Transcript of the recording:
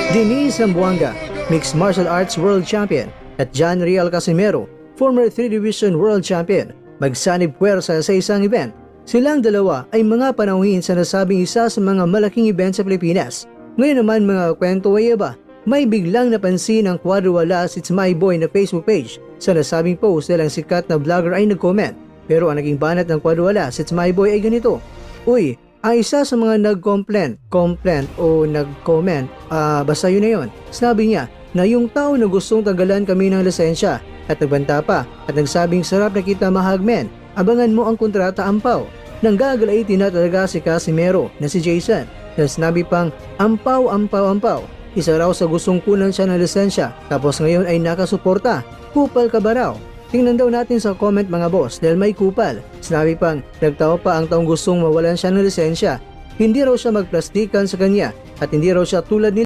Denise Zamboanga, Mixed Martial Arts World Champion, at John Riel Casimero, former 3 Division World Champion, magsanib puwersa sa isang event. Silang dalawa ay mga panauhin sa nasabing isa sa mga malaking event sa Pilipinas. Ngayon naman mga kwento ay iba. May biglang napansin ang Quadriwala It's My Boy na Facebook page. Sa nasabing post nilang sikat na vlogger ay nag-comment. Pero ang naging banat ng Quadriwala It's My Boy ay ganito. Uy, ang isa sa mga nag-comment basta yun na yun. Sinabi niya na yung tao na gustong tagalan kami ng lisensya at nagbanta pa at nagsabing sarap na kita mahagmen. Abangan mo ang kontrata ampaw. Nang gagalaitin na talaga si Casimero na si Jason. Na sinabi pang ampaw. Isa raw sa gustong kunan siya ng lisensya tapos ngayon ay nakasuporta. Kupal ka ba raw? Tingnan daw natin sa comment mga boss dahil may kupal. Sinabi pang nagtawa pa ang taong gustong mawalan siya ng lisensya. Hindi raw siya magplastikan sa kanya at hindi raw siya tulad nila.